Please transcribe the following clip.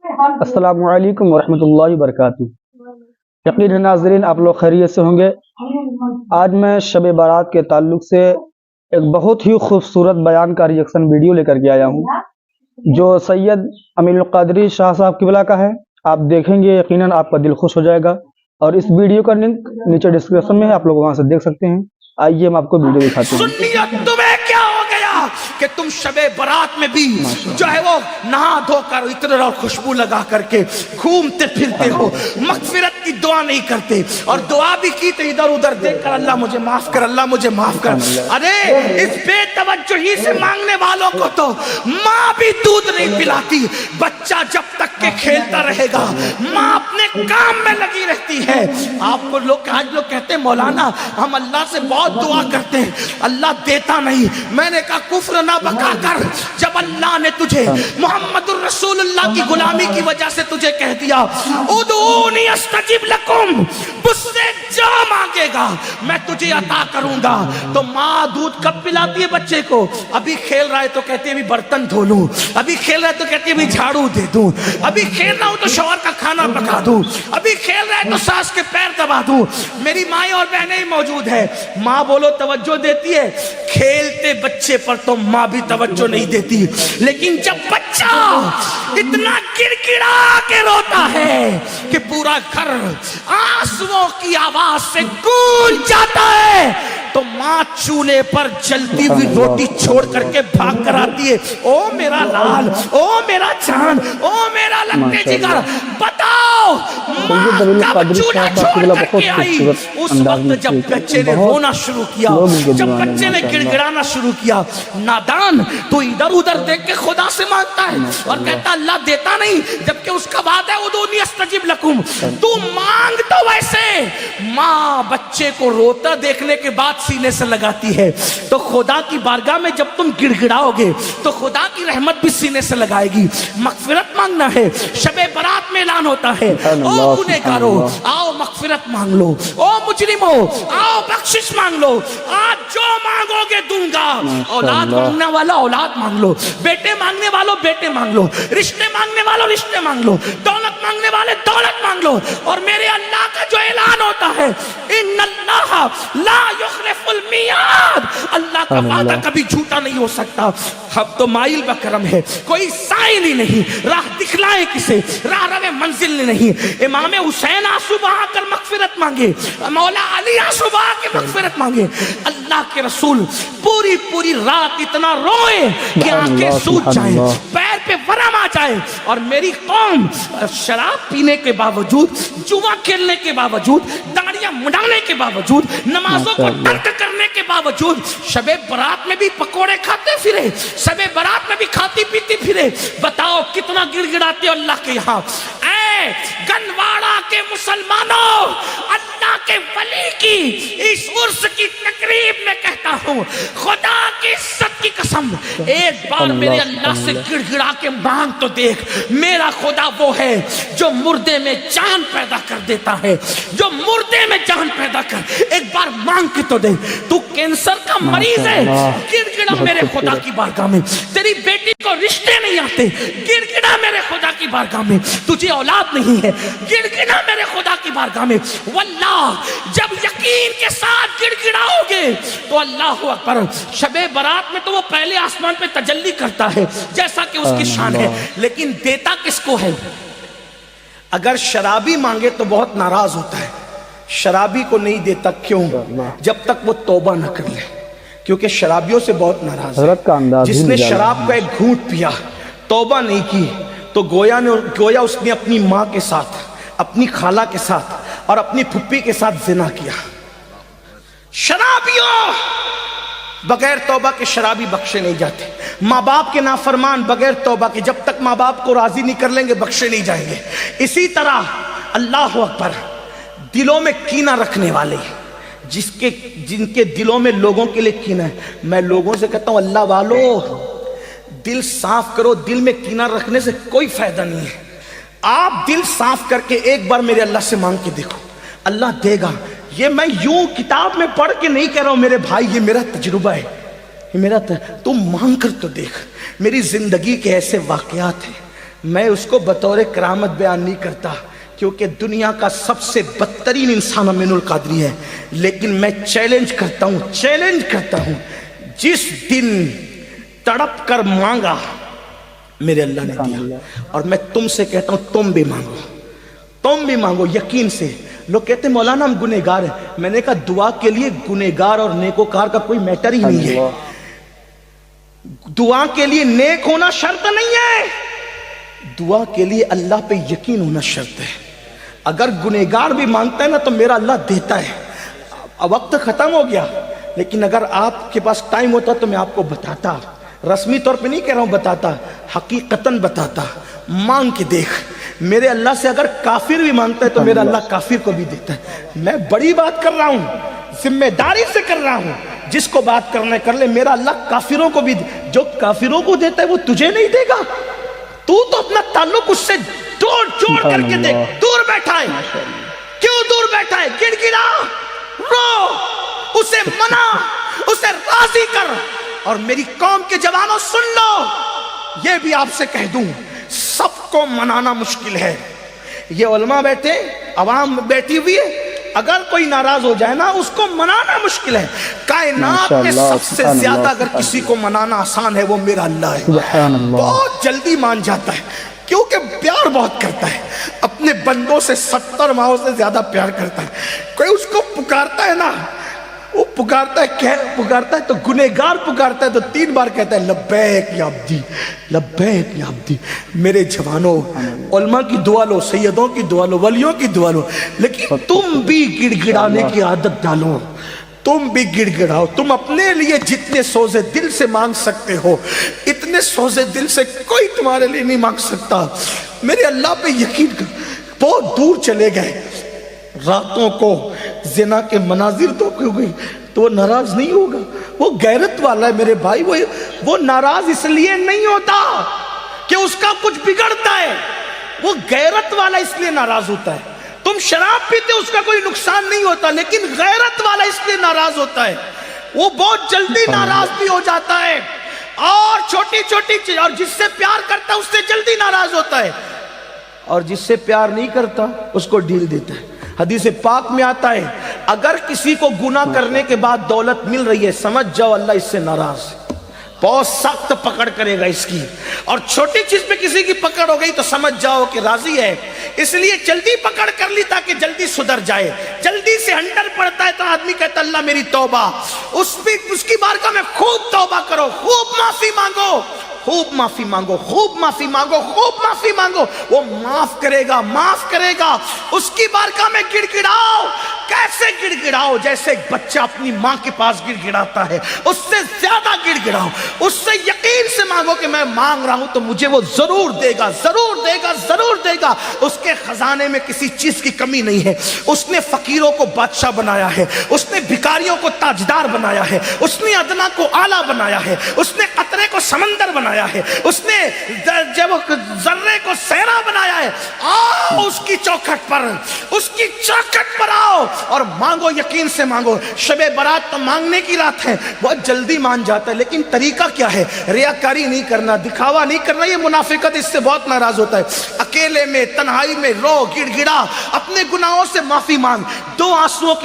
السلام علیکم ورحمۃ اللہ وبرکاتہ۔ یقیناً ناظرین آپ لوگ خیریت سے ہوں گے۔ آج میں شب بارات کے تعلق سے ایک بہت ہی خوبصورت بیان کا ریئیکشن ویڈیو لے کر کے آیا ہوں جو سید امین القادری شاہ صاحب قبلہ کا ہے۔ آپ دیکھیں گے یقیناً آپ کا دل خوش ہو جائے گا، اور اس ویڈیو کا لنک نیچے ڈسکرپشن میں ہے، آپ لوگ وہاں سے دیکھ سکتے ہیں۔ آئیے ہم آپ کو ویڈیو دکھاتے ہیں۔ سنیت تمہیں کیا ہو گیا کہ تم شب برات میں بھی جو ہے وہ نہا دھو کر عطر اور خوشبو لگا کر کے گھومتے پھرتے ہو، مغفرت کی دعا نہیں کرتے، اور دعا بھی کی تو ادھر ادھر دیکھ کر اللہ مجھے معاف کر، اللہ مجھے معاف کر۔ ارے اس بے توجہی سے مانگنے والوں کو تو ماں بھی دودھ نہیں پلاتی۔ بچہ جب تک کہ کھیلتا رہے گا ماں اپنے کام میں لگی رہتی ہے۔ آپ کو لوگ آج لوگ کہتے ہیں مولانا ہم اللہ سے بہت دعا کرتے ہیں، اللہ دیتا نہیں۔ میں نے کہا کفر نہ بکا کر، جب اللہ نے تجھے محمد الرسول اللہ کی غلامی کی وجہ سے تجھے کہہ دیا ادعونی استجب لکم، مجھ سے جو مانگے گا میں تجھے عطا کروں گا، تو ماں دودھ کب پلاتی ہے بچے کو؟ ابھی کھیل رہا ہے تو کہتی ہے ابھی برتن دھو لوں، ابھی کھیل رہا ہے تو کہتی ہے ابھی جھاڑو دے دوں، ابھی کھیل رہا ہوں تو شوہر کا کھانا پکا دوں، ابھی کھیل رہا ہے تو ساس کے پیر دبا دوں۔ میری مائیں اور بہنیں ہی موجود ہے، ماں بولو توجہ دیتی ہے، کھیلتے بچے پر تو ماں بھی توجہ نہیں دیتی، لیکن جب بچہ اتنا گڑگڑا کے روتا ہے کہ پورا گھر آنسوؤں کی آواز سے گونج جاتا ہے، تو ماں چولہے پر جلتی ہوئی روٹی چھوڑ کر کے بھاگ کر آتی ہے، او میرا لال، او میرا جان، او میرا لگتے جگر، بتاؤ ماں کب چولہا چھوڑ کر کے آئی؟ اس وقت جب بچے نے رونا شروع کیا، جب بچے نے گڑگڑانا شروع کیا۔ نادان تو ادھر ادھر دیکھ کے خدا سے مانگتا ہے اور کہتا اللہ دیتا نہیں، جبکہ اس کا وعدہ ہے ادعونی استجب لکم، تو مانگ تو ویسے۔ ماں بچے کو روتا دیکھنے کے بعد سینے سے لگاتی ہے، تو خدا کی بارگاہ میں جب تم گڑگڑاؤ گے تو خدا کی رحمت بھی سینے سے لگائے گی۔ مغفرت مانگنا ہے، شب برات میں اعلان ہوتا ہے او گنہگارو آؤ مغفرت مانگ لو، او مجرمو آؤ بخشش مانگ لو، آج جو مانگو گے دوں گا۔ اولاد مانگنے والا اولاد مانگ لو، بیٹے مانگنے والوں بیٹے مانگ لو، رشتے مانگنے والوں رشتے مانگ لو، دولت مانگنے والے دولت مانگ لو، اور میرے اللہ کا جو اعلان ہوتا ہے ان اللہ لا یخلف المیعاد، اللہ کا وعدہ کبھی جھوٹا نہیں ہو سکتا۔ اب تو مائل بکرم ہے، کوئی سائل ہی نہیں، راہ دکھلائے کسے، راہ رو منزل نہیں۔ امام حسین آنسو بہا کر مغفرت مانگے، مولا علی آنسو بہا کے مغفرت مانگے، اللہ کے رسول پوری پوری رات اتنا روئے کہ آنکھیں سوج جائیں، پیر پہ ورم آ جائے، اور میری قوم شراب پینے کے باوجود، جوا کھیلنے کے باوجود، داڑیاں مڈانے کے باوجود، نمازوں کو ترک کرنے کے باوجود شب برات میں بھی پکوڑے کھاتے پھرے، شب برات میں بھی کھاتی پیتی پھرے۔ بتاؤ کتنا گڑ گڑاتے اللہ کے یہاں۔ اے گنواڑا کے مسلمانوں، اللہ کے ولی کی اس عرس کی تقریب میں کہتا ہوں خدا کی عزت کی قسم، ایک بار میرے اللہ سے گڑ گڑا کے مانگ تو دیکھ۔ میرا خدا وہ ہے جو مردے میں جان پیدا کر دیتا ہے، جو مردے میں جان پیدا کر، ایک بار مانگ کے تو دیکھ۔ تو کینسر کا مریض ہے، گڑ گڑا میرے خدا کی بارگاہ میں۔ تیری بیٹی کو رشتے نہیں آتے، گڑ گڑا میرے خدا کی بارگاہ میں۔ تجھے اولاد نہیں ہے، گڑ گڑا میرے خدا کی بارگاہ میں۔ واللہ جب یقین کے ساتھ گڑ گڑاؤ گے تو اللہ اکبر، شب برات میں تو وہ پہلے آسمان پہ تجلی کرتا ہے جیسا کہ اس کی شان ہے، لیکن دیتا کس کو ہے؟ اگر شرابی مانگے تو بہت ناراض ہوتا ہے، شرابی کو نہیں دیتا، کیوں؟ جب تک وہ توبہ نہ کر لے، کیونکہ شرابیوں سے بہت ناراض ہے۔ جس نے شراب کا ایک گھونٹ پیا، توبہ نہیں کی، تو گویا اس نے اپنی ماں کے ساتھ، اپنی خالہ کے ساتھ اور اپنی پھپھی کے ساتھ زنا کیا۔ شرابیوں بغیر توبہ کے شرابی بخشے نہیں جاتے، ماں باپ کے نافرمان بغیر توبہ کے جب تک ماں باپ کو راضی نہیں کر لیں گے بخشے نہیں جائیں گے۔ اسی طرح اللہ اکبر، دلوں میں کینہ رکھنے والے، جن کے دلوں میں لوگوں کے لیے کینہ ہے، میں لوگوں سے کہتا ہوں اللہ والو دل صاف کرو، دل میں کینہ رکھنے سے کوئی فائدہ نہیں ہے۔ آپ دل صاف کر کے ایک بار میرے اللہ سے مانگ کے دیکھو، اللہ دے گا۔ یہ میں یوں کتاب میں پڑھ کے نہیں کہہ رہا ہوں میرے بھائی، یہ میرا تجربہ ہے، یہ میرا تم مانگ کر تو دیکھ۔ میری زندگی کے ایسے واقعات ہیں میں اس کو بطور کرامت بیان نہیں کرتا کیونکہ دنیا کا سب سے بدترین انسان امین القادری ہے، لیکن میں چیلنج کرتا ہوں جس دن تڑپ کر مانگا میرے اللہ نے دیا، اور میں تم سے کہتا ہوں تم بھی مانگو یقین سے۔ لوگ کہتے ہیں مولانا ہم گنہگار ہیں، میں نے کہا دعا کے لیے گنہگار اور نیکوکار کا کوئی میٹر ہی نہیں ہے، دعا کے لیے نیک ہونا شرط نہیں ہے، دعا کے لیے اللہ پہ یقین ہونا شرط ہے۔ اگر گنہگار بھی مانگتا ہے نا تو میرا اللہ دیتا ہے۔ اب وقت ختم ہو گیا، لیکن اگر آپ کے پاس ٹائم ہوتا تو میں آپ کو بتاتا، رسمی طور پہ نہیں کہہ رہا ہوں بتاتا، حقیقتاً بتاتا۔ مانگ کے دیکھ، میرے اللہ سے اگر کافر بھی مانگتا ہے تو میرا اللہ کافر کو بھی دیتا ہے۔ میں بڑی بات کر رہا ہوں، ذمہ داری سے کر رہا ہوں، جس کو بات کرنا ہے کر لے۔ میرا اللہ کافروں کو بھی، جو کافروں کو دیتا ہے وہ تجھے نہیں دے گا؟ تو اپنا تعلق اس سے جوڑ کر کے دیکھ۔ دور بیٹھا ہے، کیوں دور بیٹھا ہے؟ گڑ گڑا، رو، اسے منا، اسے راضی کر۔ اور میری قوم کے جوانوں سن لو، یہ بھی آپ سے کہہ دوں، سب کو منانا مشکل ہے۔ یہ علماء بیٹھے، عوام بیٹھی ہوئی ہے، اگر کوئی ناراض ہو جائے نا اس کو منانا مشکل ہے۔ کائنات میں سب سے زیادہ اگر کسی کو منانا آسان ہے وہ میرا اللہ ہے، بہت جلدی مان جاتا ہے کیونکہ پیار بہت کرتا ہے، اپنے بندوں سے 70 ماہوں سے زیادہ پیار کرتا ہے۔ کوئی اس کو پکارتا ہے نا، وہ پکارتا ہے تو گنہگار پکارتا ہے تو 3 بار کہتا ہے لبیک یا عبدی، لبیک یا عبدی۔ میرے جوانوں، علماء کی دعا لو، سیدوں کی دعا لو، ولیوں کی دعا لو، لیکن تم بھی گڑ گڑانے کی عادت ڈالو، تم بھی گڑ گڑاؤ۔ تم اپنے لیے جتنے سوزے دل سے مانگ سکتے ہو اتنے سوزے دل سے کوئی تمہارے لیے نہیں مانگ سکتا۔ میرے اللہ پہ یقین کر۔ بہت دور چلے گئے، راتوں کو زنا کے مناظر تو ہو گئی تو وہ ناراض نہیں ہوگا، وہ غیرت والا ہے میرے بھائی۔ وہ ناراض اس لیے نہیں ہوتا کہ اس کا کچھ بگڑتا ہے، وہ غیرت والا اس لیے ناراض ہوتا ہے۔ تم شراب پیتے اس کا کوئی نقصان نہیں ہوتا، لیکن غیرت والا اس لیے ناراض ہوتا ہے، وہ بہت جلدی ناراض بھی ہو جاتا ہے، اور چھوٹی چھوٹی چیز، اور جس سے پیار کرتا ہے اس سے جلدی ناراض ہوتا ہے، اور جس سے پیار نہیں کرتا اس کو ڈھیل دیتا ہے۔ حدیث پاک میں آتا ہے اگر کسی کو گناہ کرنے کے بعد دولت مل رہی ہے سمجھ جاؤ اللہ اس سے ناراض ہے، بہت سخت پکڑ کرے گا اس کی، اور چھوٹی چیز پہ کسی کی پکڑ ہو گئی تو سمجھ جاؤ کہ راضی ہے، اس لیے جلدی پکڑ کر لی تاکہ جلدی سدھر جائے۔ جلدی سے ہنٹر پڑتا ہے تو آدمی کہتا اللہ میری توبہ، اس کی بارگاہ میں خوب توبہ کرو، خوب معافی مانگو، خوب معافی مانگو، خوب معافی مانگو، خوب معافی مانگو، وہ معاف کرے گا، معاف کرے گا۔ اس کی بارگاہ میں گڑ گڑاؤ، کیسے گڑ گڑاؤ؟ جیسے ایک بچہ اپنی ماں کے پاس گڑ گڑاتا ہے، اس سے زیادہ گڑ گڑاؤ، اس سے یقین سے مانگو کہ میں مانگ رہا ہوں تو مجھے وہ ضرور دے گا، ضرور دے گا، ضرور دے گا۔ اس کے خزانے میں کسی چیز کی کمی نہیں ہے، اس نے فقیروں کو بادشاہ بنایا ہے، اس نے بھکاریوں کو تاجدار بنایا ہے، اس نے ادنا کو اعلیٰ بنایا ہے، اس نے قطرے کو سمندر بنایا ہے، اس نے ذرے کو صحرا بنایا ہے۔ آؤ اس کی چوکھٹ پر، اس کی چوکھٹ پر آؤ اور مانگو، یقین سے مانگو۔ شب برات تو مانگنے کی رات ہے، بہت جلدی مان جاتا ہے، لیکن طریقہ کیا ہے؟ ریاکاری نہیں کرنا، دکھاوا نہیں کرنا، یہ منافقت اس سے بہت ناراض ہوتا ہے۔ اکیلے میں، تنہائی میں رو، گڑ گڑا، اپنے گناہوں سے معافی مانگ، 2 آنسوؤں کی